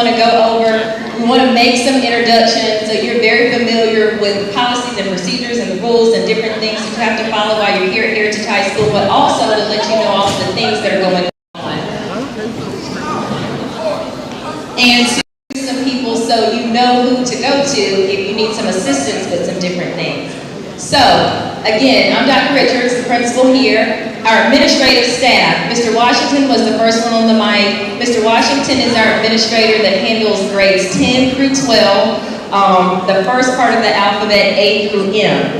want to go over. We want to make some introductions so you're very familiar with policies and procedures and the rules and different things that you have to follow while you're here at Heritage High School, but also to let you know all of the things that are going on. And to some people so you know who to go to if you need some assistance with some different things. So, again, I'm Dr. Richards, the principal here. Our administrative staff, Mr. Washington was the first one on the mic. Mr. Washington is our administrator that handles grades 10 through 12, the first part of the alphabet, A through M.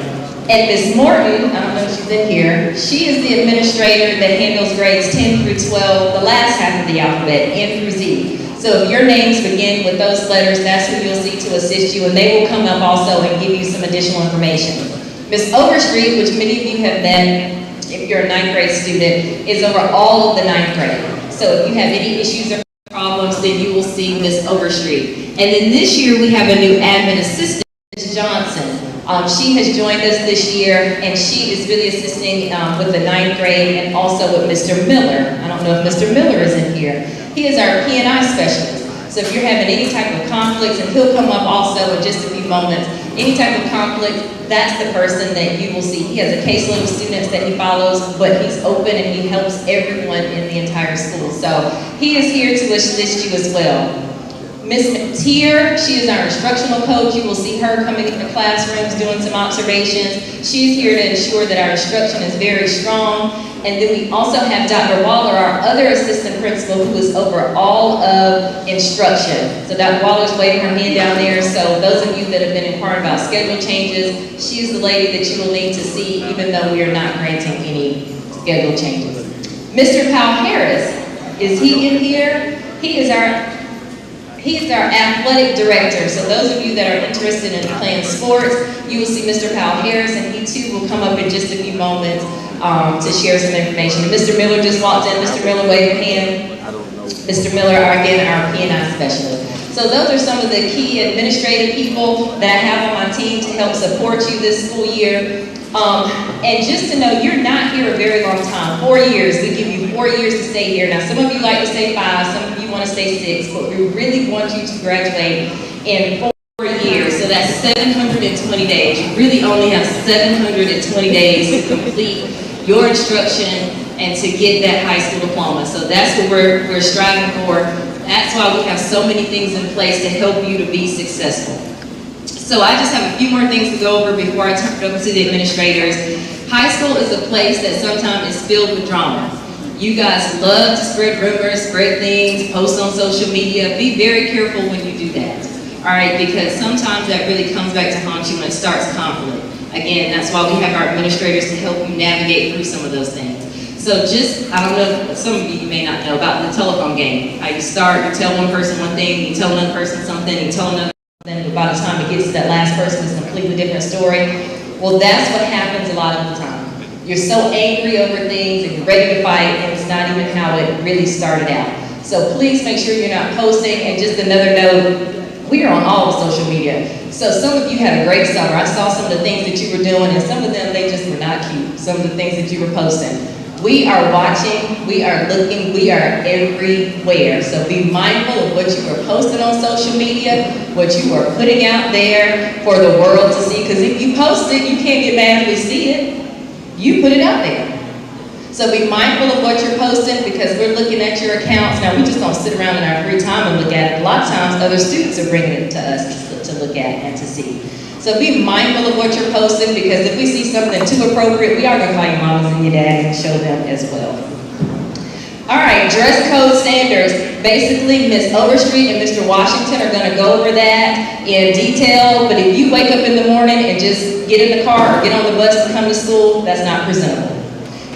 And Ms. Morton, I don't know if she's in here, she is the administrator that handles grades 10 through 12, the last half of the alphabet, N through Z. So if your names begin with those letters, that's who you'll see to assist you, and they will come up also and give you some additional information. Ms. Overstreet, which many of you have met, if you're a 9th grade student, is over all of the 9th grade. So if you have any issues or problems, then you will see Ms. Overstreet. And then this year we have a new admin assistant, Ms. Johnson. She has joined us this year, and she is really assisting with the 9th grade and also with Mr. Miller. I don't know if Mr. Miller is in here. He is our P&I specialist. So if you're having any type of conflicts, and he'll come up also in just a few moments, any type of conflict, that's the person that you will see. He has a caseload of students that he follows, but he's open and he helps everyone in the entire school. So he is here to assist you as well. Ms. McTeer, she is our instructional coach. You will see her coming into classrooms doing some observations. She's here to ensure that our instruction is very strong. And then we also have Dr. Waller, our other assistant principal, who is over all of instruction. So Dr. Waller's waving her hand down there. So those of you that have been inquiring about schedule changes, she is the lady that you will need to see, even though we are not granting any schedule changes. Mr. Powell Harris, is he in here? He is our athletic director. So those of you that are interested in playing sports, you will see Mr. Powell Harris, and he too will come up in just a few moments to share some information. Mr. Miller just walked in. Mr. Miller, wave your hand. Mr. Miller, again, our P&I specialist. So those are some of the key administrative people that I have on my team to help support you this school year. And just to know, you're not here a very long time. 4 years. We give you 4 years to stay here. Now, some of you like to stay 5, some of you want to stay 6, but we really want you to graduate in 4 years. So that's 720 days. You really only have 720 days to complete your instruction and to get that high school diploma. So that's what we're striving for. That's why we have so many things in place to help you to be successful. So I just have a few more things to go over before I turn it over to the administrators. High school is a place that sometimes is filled with drama. You guys love to spread rumors, spread things, post on social media. Be very careful when you do that. All right, because sometimes that really comes back to haunt you when it starts conflict. Again, that's why we have our administrators to help you navigate through some of those things. So just, I don't know, some of you may not know about the telephone game. How you start, you tell one person one thing, you tell another person something, you tell another. Then by the time it gets to that last person, it's a completely different story. Well, that's what happens a lot of the time. You're so angry over things and you're ready to fight, and it's not even how it really started out. So please make sure you're not posting. And just another note, we are on all of social media. So some of you had a great summer. I saw some of the things that you were doing, and some of them, they just were not cute. Some of the things that you were posting. We are watching, we are looking, we are everywhere. So be mindful of what you are posting on social media, what you are putting out there for the world to see. Because if you post it, you can't get mad if we see it. You put it out there. So be mindful of what you're posting, because we're looking at your accounts. Now, we just don't sit around in our free time and look at it. A lot of times, other students are bringing it to us to look at and to see. So be mindful of what you're posting, because if we see something too appropriate, we are going to call your mamas and your dads and show them as well. All right, dress code standards. Basically, Ms. Overstreet and Mr. Washington are going to go over that in detail, but if you wake up in the morning and just get in the car or get on the bus to come to school, that's not presentable.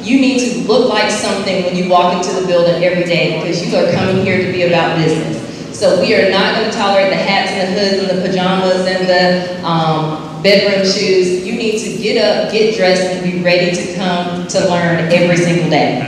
You need to look like something when you walk into the building every day, because you are coming here to be about business. So we are not going to tolerate the hats and the hoods and the pajamas and the bedroom shoes. You need to get up, get dressed, and be ready to come to learn every single day.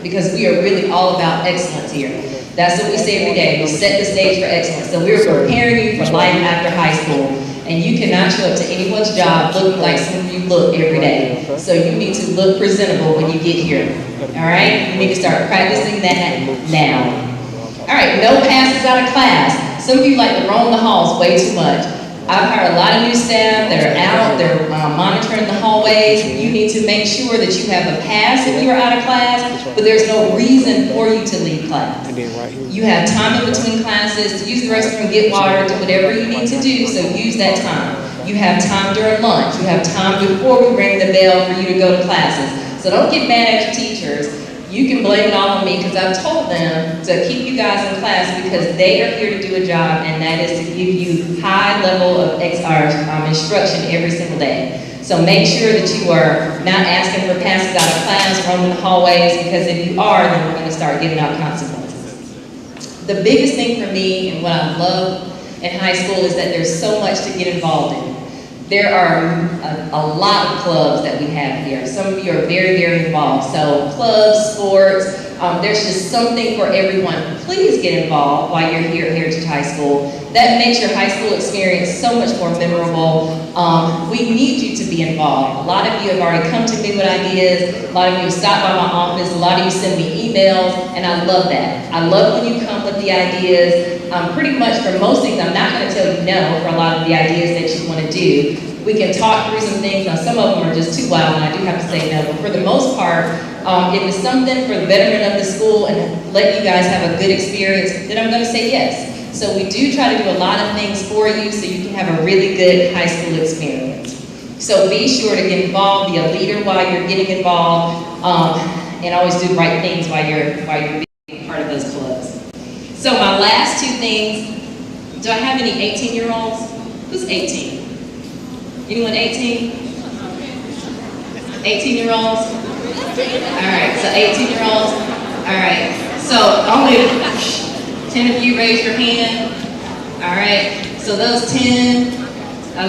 Because we are really all about excellence here. That's what we say every day. We set the stage for excellence. So we're preparing you for life after high school. And you cannot show up to anyone's job looking like some of you look every day. So you need to look presentable when you get here. All right? You need to start practicing that now. All right, no passes out of class. Some of you like to roam the halls way too much. I've hired a lot of new staff that are out, they're monitoring the hallways. You need to make sure that you have a pass if you're out of class, but there's no reason for you to leave class. You have time in between classes to use the restroom, get water, do whatever you need to do, so use that time. You have time during lunch, you have time before we ring the bell for you to go to classes. So don't get mad at your teachers. You can blame it all on me because I've told them to keep you guys in class because they are here to do a job, and that is to give you high level of instruction every single day. So make sure that you are not asking for passes out of class, roaming the hallways, because if you are, then we're going to start giving out consequences. The biggest thing for me and what I love in high school is that there's so much to get involved in. There are a lot of clubs that we have here. Some of you are very, very involved. So clubs, sports, there's just something for everyone. Please get involved while you're here at Heritage High School. That makes your high school experience so much more memorable. We need you to be involved. A lot of you have already come to me with ideas. A lot of you have stopped by my office. A lot of you send me emails, and I love that. I love when you come with the ideas. Pretty much for most things, I'm not going to tell you no for a lot of the ideas that you want to do. We can talk through some things. Now, some of them are just too wild, and I do have to say no. But for the most part, if it's something for the betterment of the school and let you guys have a good experience, then I'm going to say yes. So we do try to do a lot of things for you so you can have a really good high school experience. So be sure to get involved, be a leader while you're getting involved, and always do the right things while you're being part of those clubs. So my last two things, do I have any 18-year-olds? Who's 18? Anyone 18? 18-year-olds? All right, so 18-year-olds. All right, so only 10 of you raise your hand. All right, so those 10,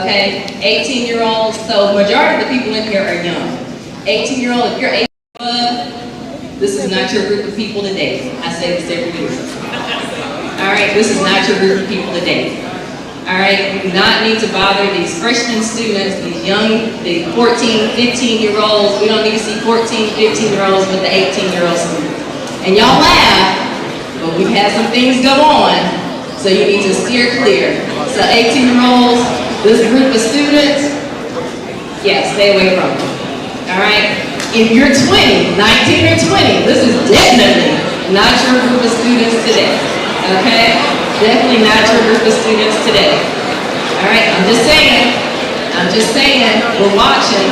okay, 18-year-olds. So majority of the people in here are young. 18-year-old, if you're 18 this is not your group of people to date. I say this every year. All right, this is not your group of people to date. All right, you do not need to bother these freshman students, these young, the 14, 15-year-olds. We don't need to see 14, 15-year-olds with the 18-year-old students. And y'all laugh, but we've had some things go on, so you need to steer clear. So 18-year-olds, this group of students, yeah, stay away from them. All right? If you're 20, 19 or 20, this is definitely not your group of students today. Okay? Definitely not your group of students today. All right? I'm just saying. We're watching.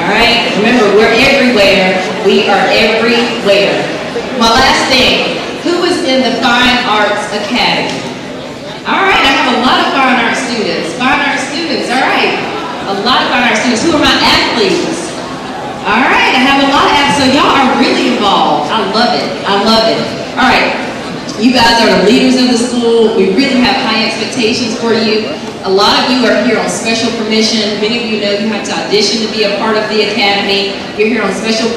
All right? Remember, we're everywhere. We are everywhere. My last thing, who is in the Fine Arts Academy? All right, I have a lot of fine arts students. Fine arts students, all right. A lot of fine arts students. Who are my athletes? All right, I have a lot of athletes. So y'all are really involved. I love it. All right, you guys are the leaders of the school. We really have high expectations for you. A lot of you are here on special permission. Many of you know you have to audition to be a part of the academy. You're here on special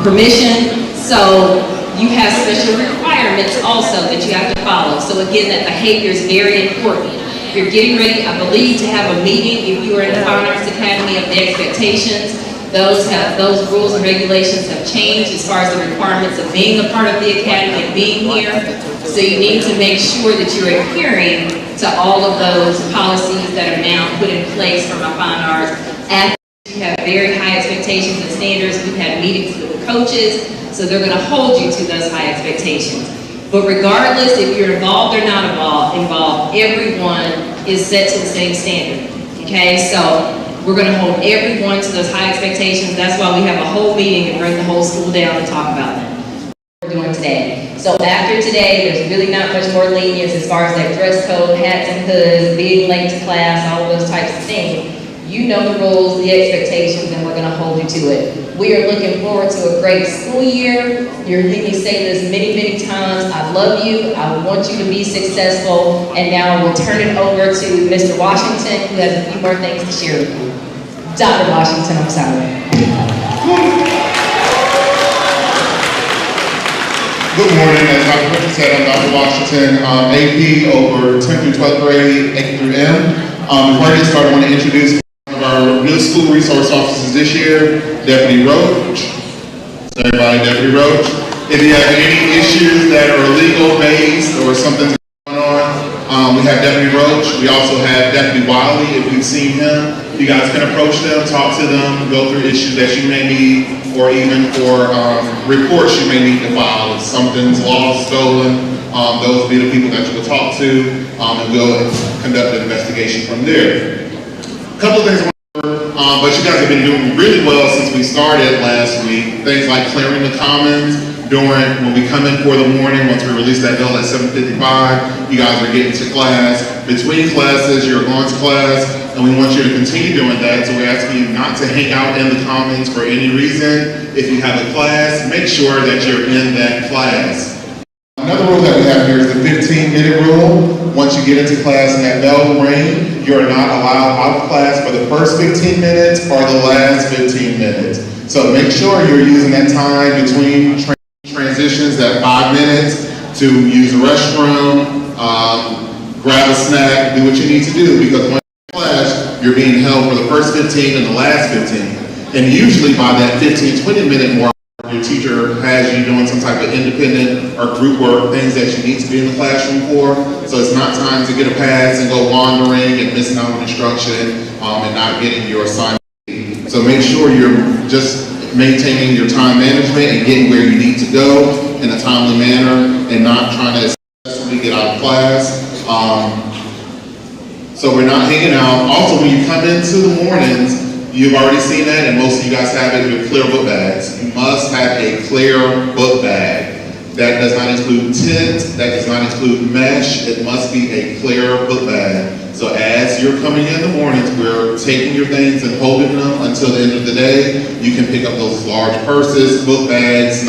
permission. So you have special requirements also that you have to follow. So again, that behavior is very important. You're getting ready, I believe, to have a meeting if you are in the Fine Arts Academy of the expectations. Those rules and regulations have changed as far as the requirements of being a part of the academy and being here. So you need to make sure that you're adhering to all of those policies that are now put in place for my fine arts. You have very high expectations and standards. We've had meetings with the coaches, so they're going to hold you to those high expectations. But regardless if you're involved or not involved, everyone is set to the same standard. Okay, so we're going to hold everyone to those high expectations. That's why we have a whole meeting and bring the whole school down and talk about them. What we're doing today. So after today, there's really not much more lenience as far as that dress code, hats and hoods, being late to class, all of those types of things. You know the rules, the expectations, and we're going to hold you to it. We are looking forward to a great school year. You're hearing me say this many, many times. I love you. I want you to be successful. And now I will turn it over to Mr. Washington, who has a few more things to share with you. Dr. Washington, I'm sorry. Good morning. As Dr. Richard said, I'm Dr. Washington, AP over 10th through 12th grade, A through M. Before I get started, I want to introduce our middle school resource officers this year, Deputy Roach. So everybody, Deputy Roach. If you have any issues that are legal based or something's going on, we We have Deputy Roach. We also have Deputy Wiley. If you've seen him, you guys can approach them, talk to them, go through issues that you may need, or even for reports you may need to file. If something's lost, stolen, those will be the people that you will talk to, and we'll conduct an investigation from there. A couple of things, but you guys have been doing really well since we started last week. Things like clearing the commons when we come in for the morning. Once we release that bell at 7:55, you guys are getting to class. Between classes, you're going to class, and we want you to continue doing that. So we're asking you not to hang out in the commons for any reason. If you have a class, make sure that you're in that class. Another rule that we have here is the 15-minute rule. Once you get into class and that bell rings, you're not allowed out of class for the first 15 minutes or the last 15 minutes. So make sure you're using that time between transitions, that 5 minutes, to use the restroom, grab a snack, do what you need to do, because when you're in class, you're being held for the first 15 and the last 15. And usually by that 15-20 minute mark, your teacher has you doing some type of independent or group work, things that you need to be in the classroom for. So it's not time to get a pass and go wandering and missing out on instruction and not getting your assignment. So make sure you're just maintaining your time management and getting where you need to go in a timely manner and not trying to successfully get out of class. So we're not hanging out. Also, when you come into the mornings, you've already seen that, and most of you guys have it, your clear book bags. You must have a clear book bag. That does not include tint, that does not include mesh, it must be a clear book bag. So as you're coming in the mornings, we're taking your things and holding them until the end of the day. You can pick up those large purses, book bags,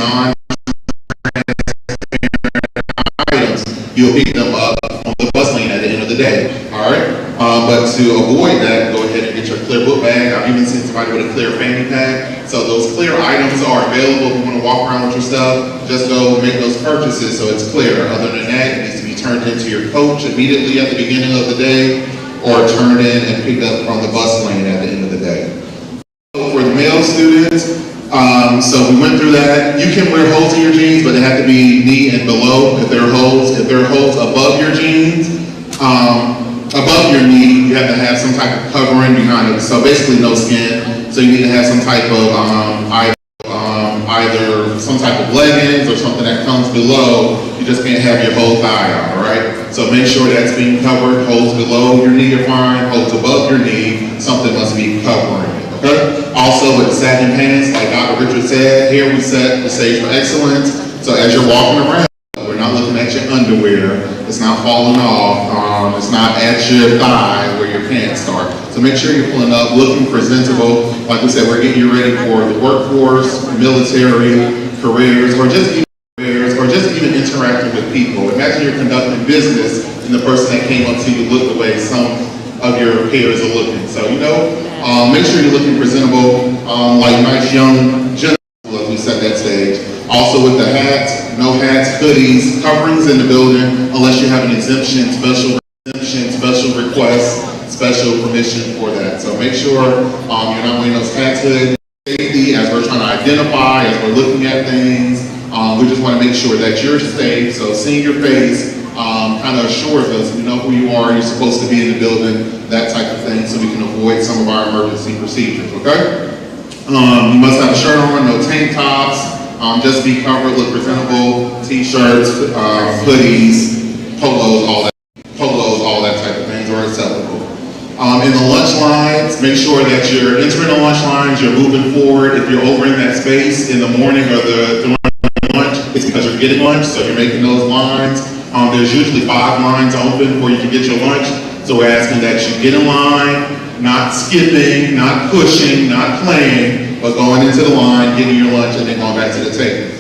items. You'll pick them up on the bus lane at the end of the day, all right? But to avoid that, go ahead and get your clear book bag. I've even seen somebody with a clear fanny pack. So those clear items are available if you want to walk around with your stuff. Just go make those purchases so it's clear. Other than that, it needs to be turned into your coach immediately at the beginning of the day, or turned in and picked up from the bus lane at the end of the day. For the male students, so we went through that. You can wear holes in your jeans, but they have to be knee and below. If there are holes above your jeans, above your knee, you have to have some type of covering behind it. So basically no skin. So you need to have some type of either some type of leggings or something that comes below. You just can't have your whole thigh out, all right? So make sure that's being covered. Holes below your knee are fine. Holes above your knee, something must be covering it, okay? Also with satin pants, like Dr. Richard said, here we set the stage for excellence. So as you're walking around, we're not looking at your underwear. It's not falling off. It's not at your thigh where your pants start. So make sure you're pulling up, looking presentable. Like we said, we're getting you ready for the workforce, military, careers, or just even interacting with people. Imagine you're conducting business and the person that came up to you looked the way some of your peers are looking. So, make sure you're looking presentable, like nice young gentlemen as we set that stage. Also with the hats, no hats, hoodies, coverings in the building, unless you have an exemption, special request, special permission for that. So make sure you're not wearing those hats, hoodies. Safety, as we're trying to identify, as we're looking at things, we just want to make sure that you're safe. So seeing your face kind of assures us you know who you are, you're supposed to be in the building, that type of thing, so we can avoid some of our emergency procedures, okay? You must have a shirt on, no tank tops. Just be covered, look presentable, t-shirts, hoodies, polos, all that type of things are acceptable. In the lunch lines, make sure that you're entering the lunch lines, you're moving forward. If you're over in that space in the morning or during lunch, it's because you're getting lunch, so you're making those lines. There's usually 5 lines open where you can get your lunch, so we're asking that you get in line, not skipping, not pushing, not playing, but going into the line, getting your lunch, and then going back to the table.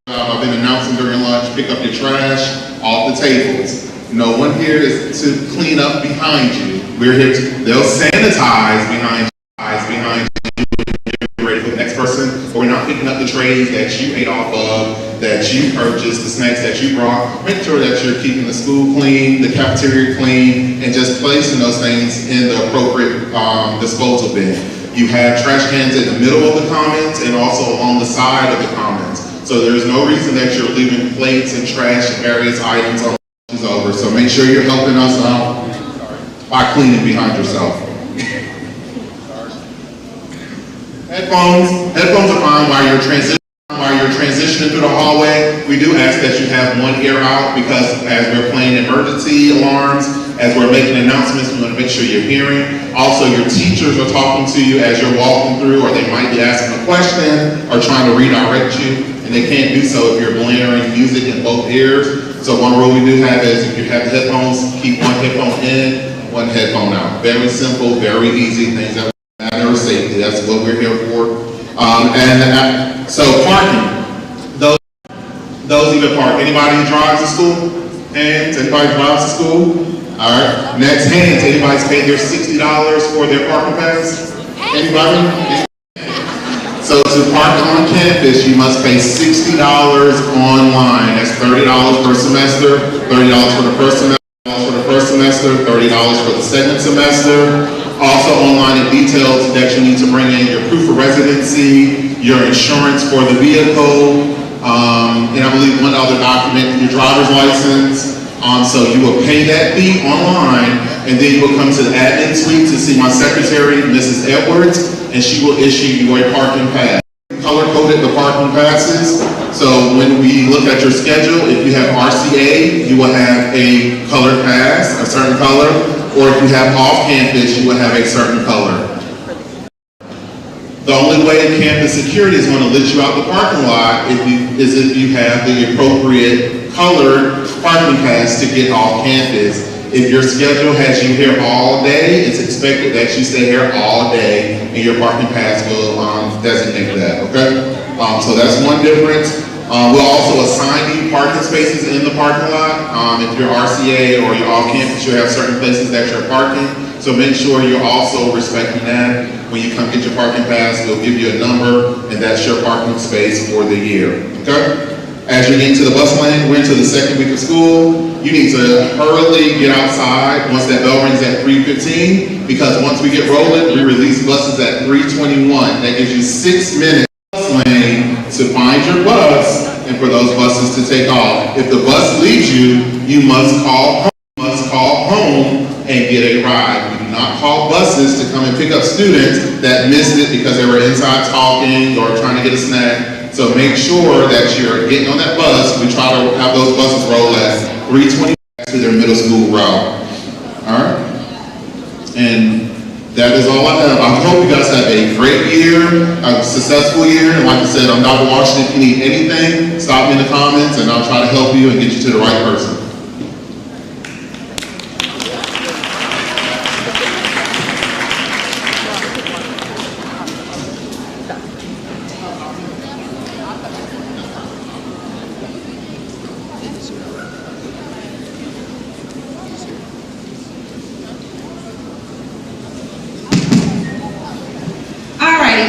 I've been announcing during lunch, pick up your trash off the tables. No one here is to clean up behind you. We're here they'll sanitize behind you, get ready for the next person, but we're not picking up the trays that you ate off of, that you purchased, the snacks that you brought. Make sure that you're keeping the school clean, the cafeteria clean, and just placing those things in the appropriate disposal bin. You have trash cans in the middle of the commons and also along the side of the commons. So there's no reason that you're leaving plates and trash and various items on is over, so make sure you're helping us out by cleaning behind yourself. Headphones are fine while you're transitioning through the hallway. We do ask that you have one ear out because as we're playing emergency alarms, as we're making announcements, we want to make sure you're hearing. Also, your teachers are talking to you as you're walking through, or they might be asking a question or trying to redirect you, and they can't do so if you're blaring music in both ears. So one rule we do have is if you have the headphones, keep one headphone in, one headphone out. Very simple, very easy things that matter of safety. That's what we're here for. So parking. Those even park. Anybody who drives to school? Hands. Anybody who drives to school? All right. Next, hands. Anybody's paid their $60 for their parking pass? Anybody? So to park on campus, you must pay $60 online. That's $30 per semester. $30 for the first semester. $30 for the second semester. Also online, it details that you need to bring in your proof of residency, your insurance for the vehicle, and I believe one other document, your driver's license. So you will pay that fee online, and then you will come to the admin suite to see my secretary, Mrs. Edwards, and she will issue you a parking pass. Color-coded the parking passes. So when we look at your schedule, if you have RCA, you will have a colored pass, a certain color. Or if you have off-campus, you will have a certain color. The only way campus security is going to let you out the parking lot is if you have the appropriate colored parking pass to get off campus. If your schedule has you here all day, it's expected that you stay here all day, and your parking pass will designate that, okay? So that's one difference. We'll also assign you parking spaces in the parking lot. If you're RCA or you're off campus, you have certain places that you're parking. So make sure you're also respecting that. When you come get your parking pass, we'll give you a number, and that's your parking space for the year, okay? As you get into the bus lane, we're into the second week of school. You need to hurriedly get outside once that bell rings at 3:15, because once we get rolling, we release buses at 3:21. That gives you 6 minutes lane to find your bus and for those buses to take off. If the bus leaves you, you must call home and get a ride. We do not call buses to come and pick up students that missed it because they were inside talking or trying to get a snack. So make sure that you're getting on that bus. We try to have those buses roll at 3:20 to their middle school route. All right? And that is all I have. I hope you guys have a great year, a successful year. And like I said, I'm Dr. Washington. If you need anything, stop me in the comments and I'll try to help you and get you to the right person.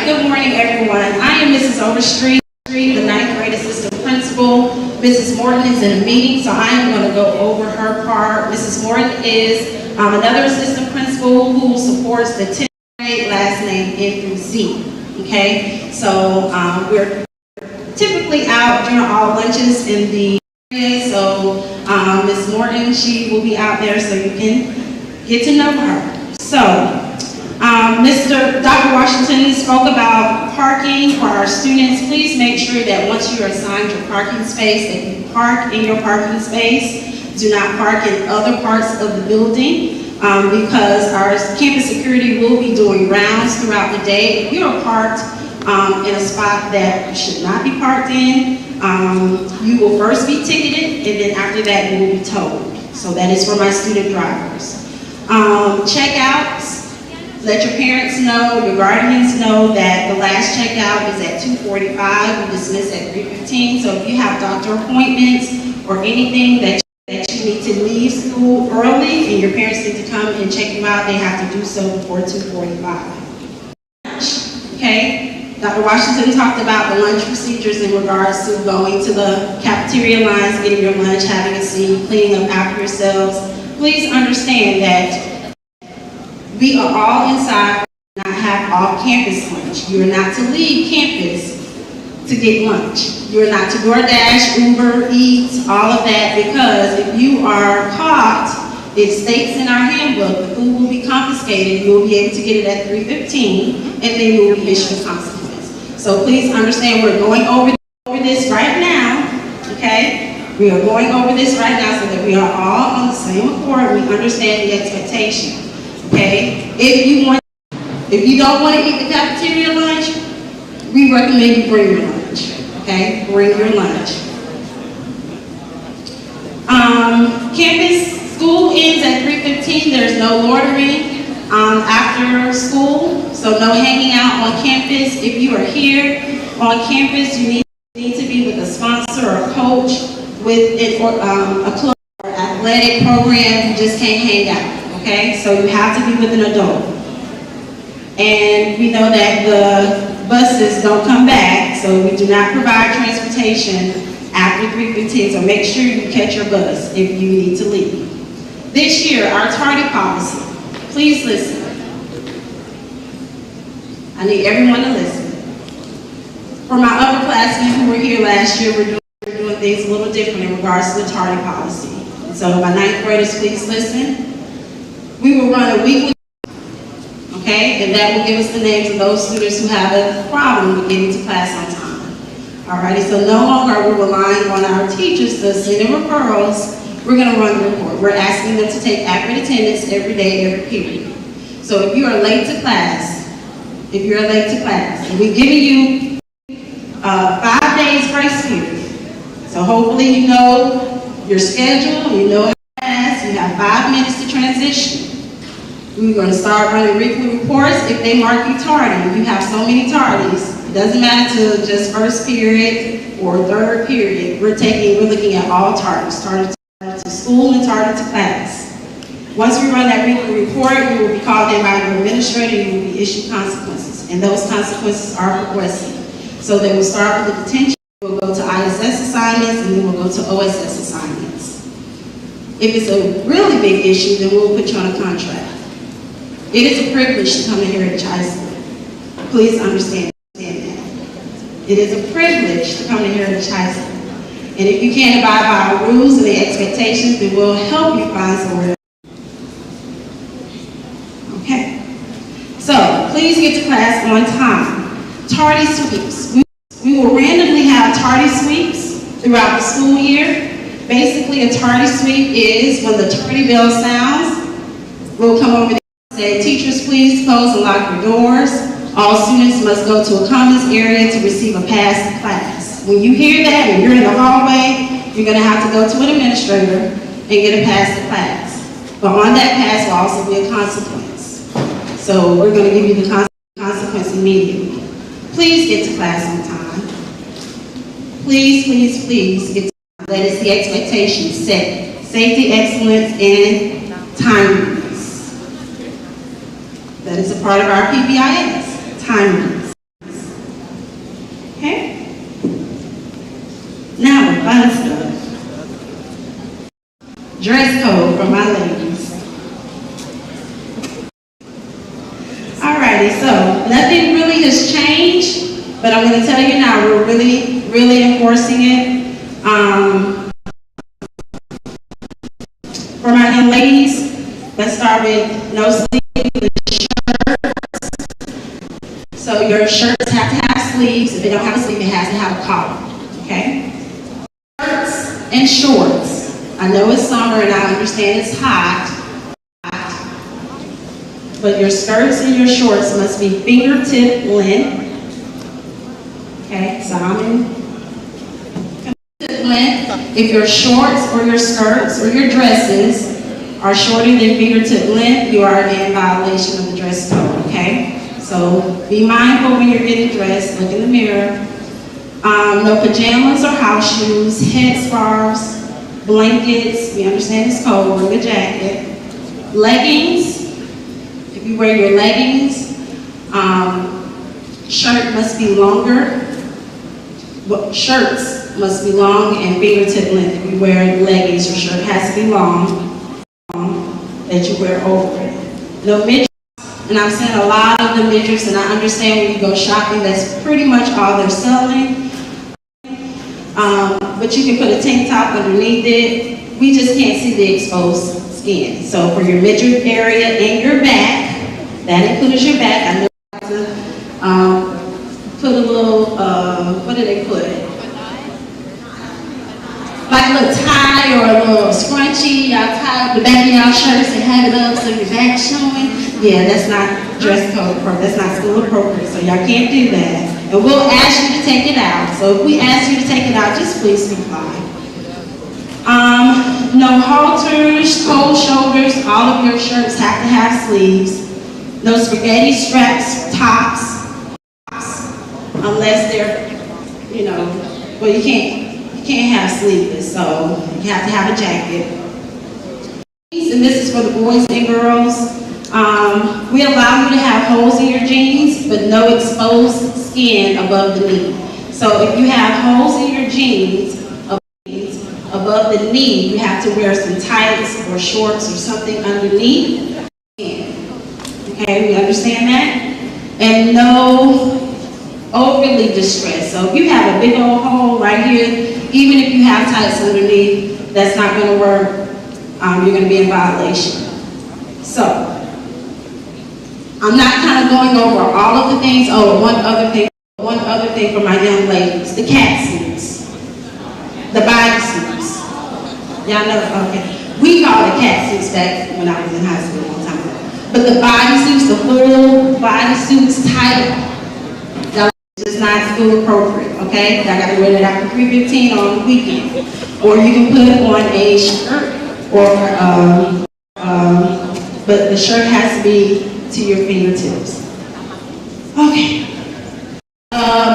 Good morning, everyone. I am Mrs. Overstreet, the 9th grade assistant principal. Mrs. Morton is in a meeting, so I am going to go over her part. Mrs. Morton is another assistant principal who supports the 10th grade, last name N through Z. Okay, so we're typically out during all lunches in the area, so Ms. Morton, she will be out there so you can get to know her. So, Dr. Washington spoke about parking for our students. Please make sure that once you are assigned your parking space, that you park in your parking space. Do not park in other parts of the building because our campus security will be doing rounds throughout the day. If you are parked in a spot that you should not be parked in, you will first be ticketed, and then after that you will be towed. So that is for my student drivers. Checkouts. Let your parents know, your guardians know that the last checkout is at 2:45. We dismiss at 3:15. So if you have doctor appointments or anything that you need to leave school early and your parents need to come and check you out, they have to do so before 2:45. Okay? Dr. Washington talked about the lunch procedures in regards to going to the cafeteria lines, getting your lunch, having a seat, cleaning up after yourselves. Please understand that we are all inside, not have off-campus lunch. You are not to leave campus to get lunch. You're not to DoorDash, Uber Eats, all of that, because if you are caught, it states in our handbook, the food will be confiscated, you will be able to get it at 3:15, and then you will be issued a consequence. So please understand, we're going over this right now, okay? We are going over this right now so that we are all on the same accord, we understand the expectation, okay? If you don't want to eat the cafeteria lunch, we recommend you bring your lunch, okay? Bring your lunch. Campus school ends at 3:15. There's no loitering after school, so no hanging out on campus. If you are here on campus, you need to be with a sponsor or a coach with a club or athletic program. You just can't hang out, okay? So you have to be with an adult. And we know that the buses don't come back, so we do not provide transportation after 3:15, so make sure you catch your bus if you need to leave. This year, our tardy policy, please listen. I need everyone to listen. For my upperclassmen who were here last year, we're doing things a little different in regards to the tardy policy. So my ninth graders, please listen. We will run a weekly, okay, and that will give us the names of those students who have a problem with getting to class on time. Alrighty, so no longer are we relying on our teachers to send in referrals. We're going to run the report. We're asking them to take accurate attendance every day, every period. So if you are late to class, and we're giving you 5 days grace period. So hopefully you know your schedule, you know class, you have 5 minutes to transition. We're going to start running weekly reports. If they mark you tardy, you have so many tardies. It doesn't matter to just first period or third period. We're looking at all tardies, tardy to school and tardy to class. Once we run that weekly report, you will be called in by your administrator and you will be issued consequences. And those consequences are progressive. So they will start with the detention, we'll go to ISS assignments, and then we'll go to OSS assignments. If it's a really big issue, then we'll put you on a contract. It is a privilege to come to Heritage High School. Please understand that. It is a privilege to come to Heritage High School. And if you can't abide by our rules and the expectations, then we'll help you find somewhere. Okay. So, please get to class on time. Tardy sweeps. We will randomly have tardy sweeps throughout the school year. Basically, a tardy sweep is when the tardy bell sounds, we'll come over there and say, teachers, please close and lock your doors. All students must go to a commons area to receive a pass to class. When you hear that and you're in the hallway, you're going to have to go to an administrator and get a pass to class. But on that pass will also be a consequence. So we're going to give you the consequence immediately. Please get to class on time. Please, please, please get to class. That is the expectation set. Safety, excellence, and timeliness. That is a part of our PBIS. Timeliness. Okay? Now the fun stuff. Dress code for my ladies. Alrighty, so nothing really has changed, but I'm going to tell you now, we're really enforcing it. For my young ladies, let's start with no sleeves shirts. So your shirts have to have sleeves. If they don't have a sleeve, it has to have a collar. Okay? Shirts and shorts. I know it's summer and I understand it's hot. But your skirts and your shorts must be fingertip length. Okay, so I'm in fingertip length. If your shorts or your skirts or your dresses are shorter than fingertip length, you are in violation of the dress code, okay? So be mindful when you're getting dressed, look in the mirror. No pajamas or house shoes, headscarves, blankets, we understand it's cold, wear a jacket. Leggings. If you wear your leggings, shirt must be longer. Shirts must be long and fingertip length. If you wear leggings, your shirt has to be long that you wear over it. No midriffs, and I've seen a lot of the midriffs, and I understand when you go shopping, that's pretty much all they're selling. But you can put a tank top underneath it. We just can't see the exposed skin. So for your midriff area and your back, that includes your back. I know you have to put a little, what do they put? Like a little tie or a little scrunchie. Y'all tie up the back of y'all shirts and have it up so your back's showing. Yeah, that's not dress code appropriate. That's not school appropriate. So y'all can't do that. And we'll ask you to take it out. So if we ask you to take it out, just please comply. No halters, cold shoulders. All of your shirts have to have sleeves. No spaghetti straps, tops, unless they're, you know, well, you can't have sleeveless, so you have to have a jacket. And this is for the boys and girls. We allow you to have holes in your jeans, but no exposed skin above the knee. So if you have holes in your jeans above the knee, you have to wear some tights or shorts or something underneath. Okay, we understand that? And no overly distressed. So if you have a big old hole right here, even if you have tights underneath, that's not going to work. You're going to be in violation. So, I'm not kind of going over all of the things. Oh, one other thing for my young ladies, the cat suits, the body suits. Y'all know, okay. We called it cat suits back when I was in high school a long time ago. But the body suits, the full body suits, tight, it's not school appropriate, okay? I gotta wear it after 3:15 on the weekend. Or you can put on a shirt, or, but the shirt has to be to your fingertips. Okay.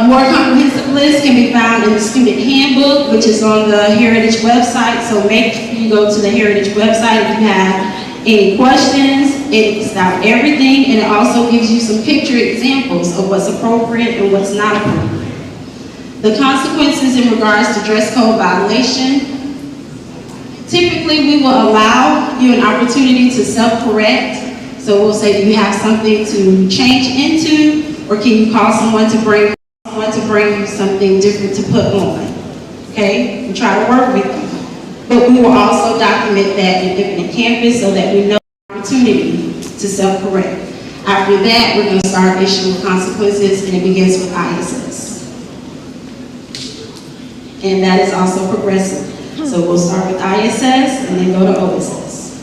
More comprehensive list can be found in the student handbook, which is on the Heritage website. So make sure you go to the Heritage website if you have any questions. It lists out everything, and it also gives you some picture examples of what's appropriate and what's not appropriate. The consequences in regards to dress code violation. Typically, we will allow you an opportunity to self-correct. So we'll say, do you have something to change into, or can you call someone to bring you something different to put on? Okay, and try to work with you. But we will also document that in Infinite Campus so that we know opportunity to self-correct. After that, we're going to start issuing consequences, and it begins with ISS. And that is also progressive. So we'll start with ISS and then go to OSS.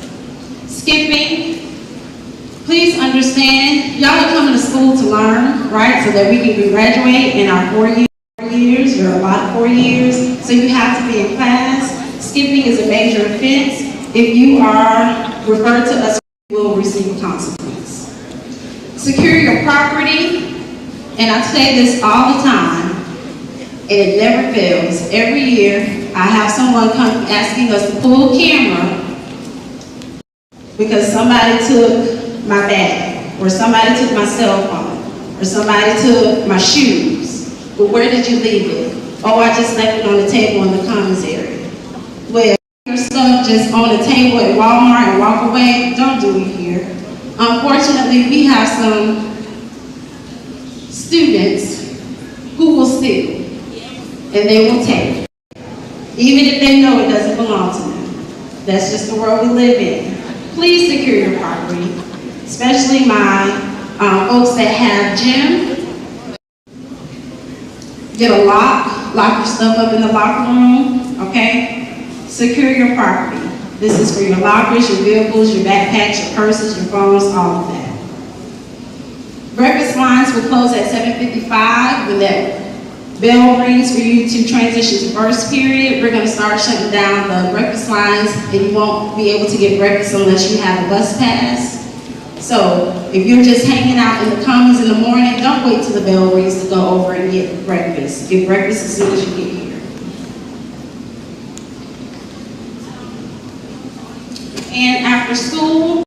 Skipping. Please understand, y'all are coming to school to learn, right? So that we can graduate in our 4 years, or a lot of 4 years. So you have to be in class. Skipping is a major offense. If you are referred to us, you will receive a consequence. Secure your property, and I say this all the time, and it never fails. Every year, I have someone come asking us to pull a camera because somebody took my bag, or somebody took my cell phone, or somebody took my shoes. But where did you leave it? Oh, I just left it on the table in the commons area. Well, your stuff just on the table at Walmart and walk away, don't do it here. Unfortunately, we have some students who will steal, and they will take, even if they know it doesn't belong to them. That's just the world we live in. Please secure your property, especially my folks that have gym. Get a lock your stuff up in the locker room, okay? Secure your property. This is for your lockers, your vehicles, your backpacks, your purses, your phones, all of that. Breakfast lines will close at 7:55 when that bell rings for you to transition to first period. We're going to start shutting down the breakfast lines, and you won't be able to get breakfast unless you have a bus pass. So if you're just hanging out in the commons in the morning, don't wait till the bell rings to go over and get breakfast. Get breakfast as soon as you get here. And after school,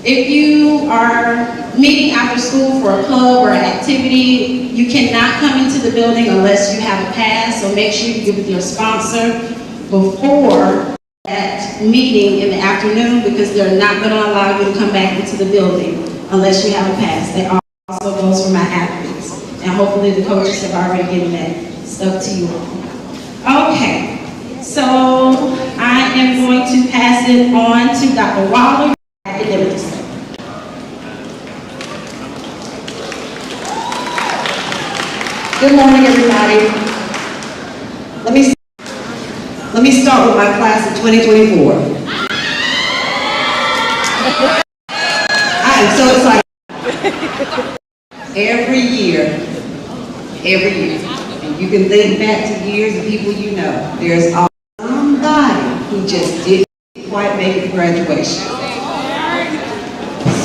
if you are meeting after school for a club or an activity, you cannot come into the building unless you have a pass. So make sure you get with your sponsor before that meeting in the afternoon, because they're not going to allow you to come back into the building unless you have a pass. That also goes for my athletes. And hopefully the coaches have already given that stuff to you all. Okay, so I am going to pass it on to Dr. Waller, academics. Good morning, everybody. Let me start with my class of 2024. I am so excited. Every year, and you can think back to years of people you know, there's always somebody who just didn't quite make it to graduation.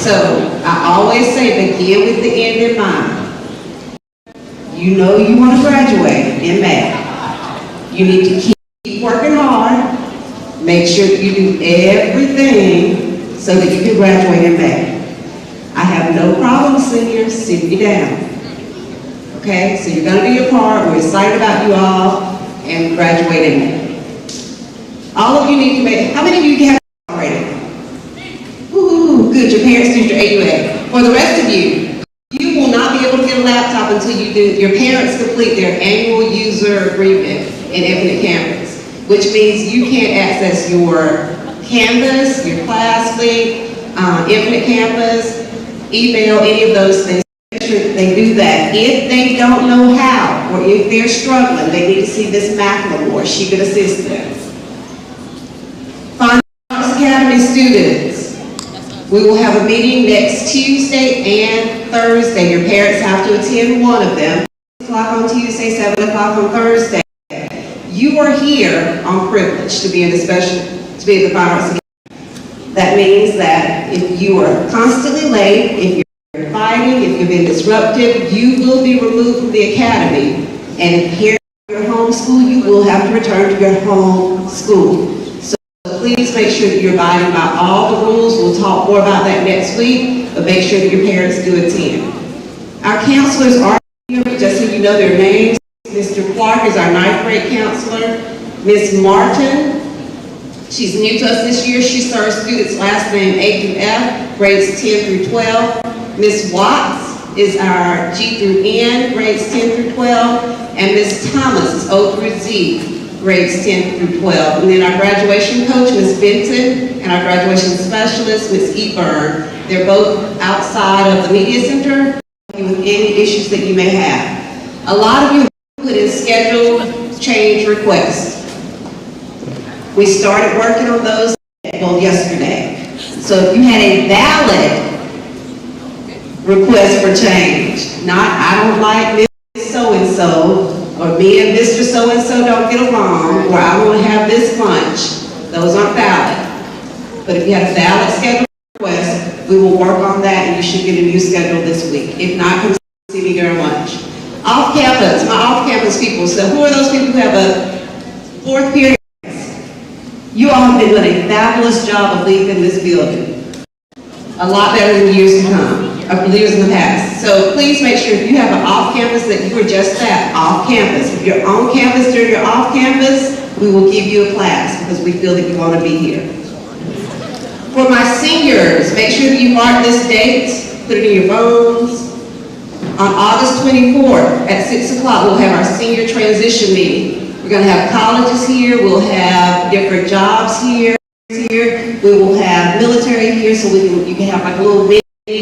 So I always say, begin with the end in mind. You know you want to graduate in math. You need to keep working hard. Make sure that you do everything so that you can graduate in math. I have no problem, seniors, sitting you down. Okay, so you're going to do your part. We're excited about you all and graduate in math. All of you need to make, how many of you have already? Ooh, good, your parents did your AUA. For the rest of you, you will not be able to get a laptop until your parents complete their annual user agreement in Infinite Campus, which means you can't access your Canvas, your ClassLink, Infinite Campus, email, any of those things. Make sure that they do that. If they don't know how, or if they're struggling, they need to see Ms. McLemore. She could assist them. Fine Arts Academy students, we will have a meeting next Tuesday and Thursday. Your parents have to attend one of them. 6 o'clock on Tuesday, 7 o'clock on Thursday. You are here on privilege to be in the Fine Arts Academy. That means that if you are constantly late, if you're fighting, if you've been disruptive, you will be removed from the academy. And if here in your home school, you will have to return to your home school. Please make sure that you're abiding by all the rules. We'll talk more about that next week, but make sure that your parents do attend. Our counselors are here, just so you know their names. Mr. Clark is our 9th grade counselor. Ms. Martin, she's new to us this year. She serves students last name A through F, grades 10 through 12. Ms. Watts is our G through N, grades 10 through 12. And Ms. Thomas is O through Z, grades 10 through 12. And then our graduation coach, Ms. Benton, and our graduation specialist, Ms. Eburn. They're both outside of the media center with any issues that you may have. A lot of you put in schedule change requests. We started working on those yesterday. So if you had a valid request for change, not I don't like Ms. So-and-so, or me and Mr. So-and-so don't get along, or I want to have this lunch, those aren't valid. But if you have a valid schedule request, we will work on that and you should get a new schedule this week. If not, come see me during lunch. Off-campus, my off-campus people. So who are those people who have a 4th period? You all have been doing a fabulous job of leading this building. A lot better than years to come. Years in the past. So please make sure if you have an off-campus that you are just that, off-campus. If you're on campus during your off-campus, we will give you a class because we feel that you want to be here. For my seniors, make sure that you mark this date, put it in your phones. On August 24th at 6 o'clock, we'll have our senior transition meeting. We're going to have colleges here, we'll have different jobs here. We will have military here so you can have like a little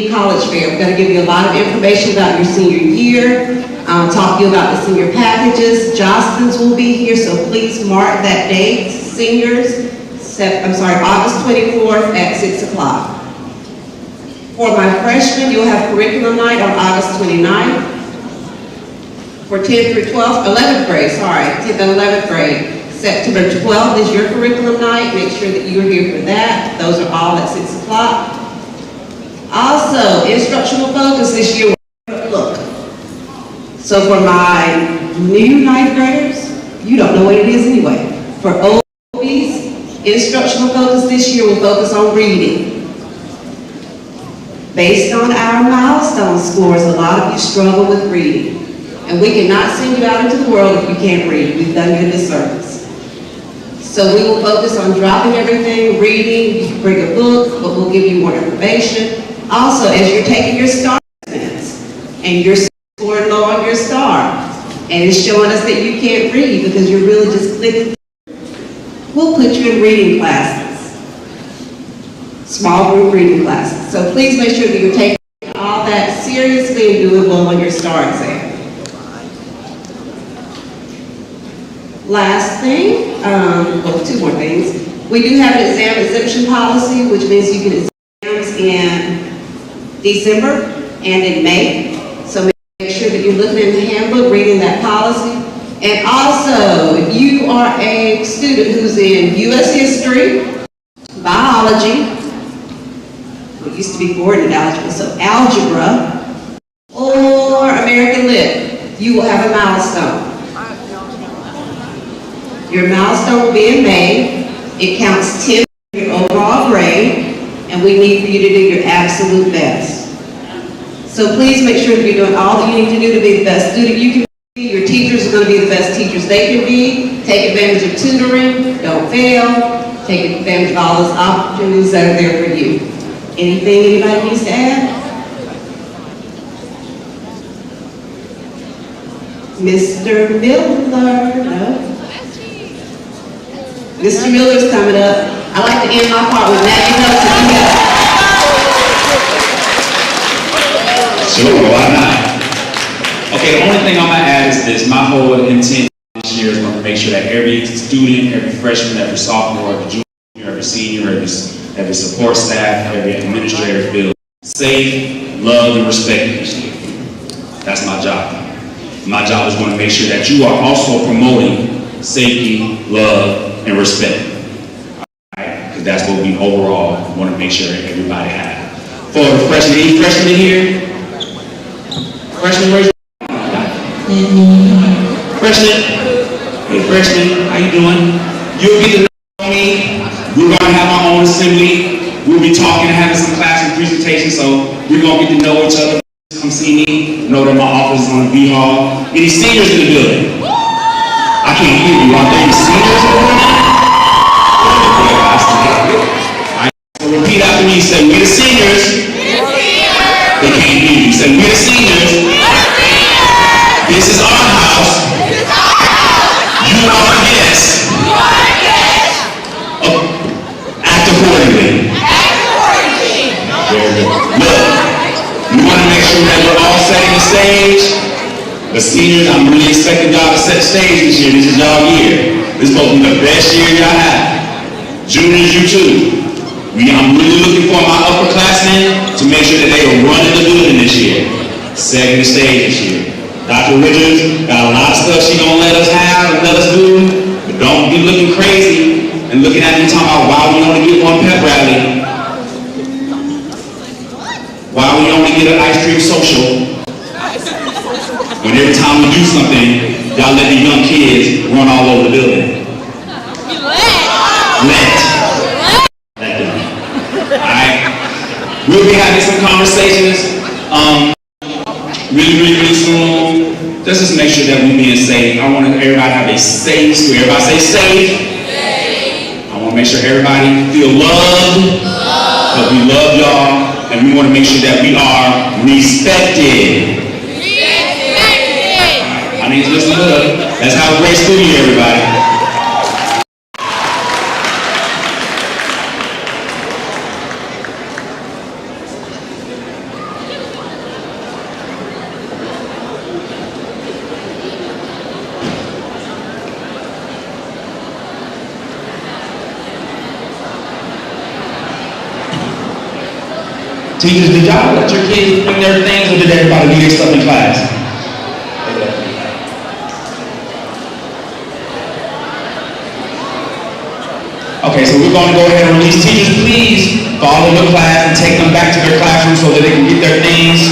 college fair. We're going to give you a lot of information about your senior year, talk to you about the senior packages. Jostens will be here, so please mark that date, seniors, August 24th at 6 o'clock. For my freshmen, you'll have curriculum night on August 29th. For 10th through 12th, 11th grade, 10th and 11th grade. September 12th is your curriculum night. Make sure that you're here for that. Those are all at 6 o'clock. Also, instructional focus this year. Look, so for my new 9th graders, you don't know what it is anyway. For OBs, instructional focus this year will focus on reading. Based on our milestone scores, a lot of you struggle with reading. And we cannot send you out into the world if you can't read. We've done you a disservice. So we will focus on dropping everything, reading. You can bring a book, but we'll give you more information. Also, as you're taking your STAR tests and you're scoring low on your STAR, and it's showing us that you can't read because you're really just clicking. We'll put you in reading classes, small group reading classes. So please make sure that you're taking all that seriously and doing well on your STAR exam. Last thing, well, two more things. We do have an exam exemption policy, which means you can exams in December and in May. So make sure that you're looking in the handbook, reading that policy. And also, if you are a student who's in U.S. history, biology, what used to be coordinate algebra, so algebra, or American Lit, you will have a milestone. Your milestone will be in May. It counts 10 for your overall grade, and we need for you to do your absolute best. So please make sure that you're doing all that you need to do to be the best student you can be. Your teachers are going to be the best teachers they can be. Take advantage of tutoring. Don't fail. Take advantage of all those opportunities that are there for you. Anything anybody needs to add? Mr. Miller, no? Mr. Miller's coming up. I like to end my part with Maggie Nelson. Sure, why not? Okay, the only thing I'm gonna add is this. My whole intent this year is going to make sure that every student, every freshman, every sophomore, every junior, every senior, every support staff, every administrator feels safe, loved, and respected this year. That's my job. My job is going to make sure that you are also promoting safety, love, and respect. Alright? Because that's what we overall want to make sure that everybody has. For the freshmen, any freshmen in here? Freshmen, raise your hand. Freshmen? Hey freshmen, how you doing? You'll get to know me. We're going to have our own assembly. We'll be talking and having some classroom presentations, so we're going to get to know each other. Come see me. Know that my office is on the B Hall. Any seniors in the building? I can't hear you. Are there any seniors in the building? So repeat after me. Say, we're the seniors. They can't hear you. Say, we're the seniors. This is our house. You are our guests. Act accordingly. Very good. Look, we want to make sure that we're all setting the stage. The seniors, I'm really expecting y'all to set the stage this year. This is y'all year. This is supposed to be the best year y'all have. Juniors, you too. I'm really looking for my upperclassmen to make sure that they are running the building this year. Setting the stage this year. Dr. Richards got a lot of stuff she's going to let us have and let us do. But don't be looking crazy and looking at me talking about why we only get one pep rally. Why we only get an ice cream social. When every time we do something, y'all let the young kids run all over the building. Let them. Alright? We'll be having some conversations really soon. Just make sure that we're being safe. I want everybody to have a safe school. Everybody say safe. I want to make sure everybody feel loved. Because we love y'all. And we want to make sure that we are respected. I need to listen to it. Let's have a great school year, everybody. Teachers, did y'all let your kids bring their things, or did everybody leave their stuff in class? Okay, so we're going to go ahead and release. Teachers, please follow the class and take them back to their classroom so that they can get their things.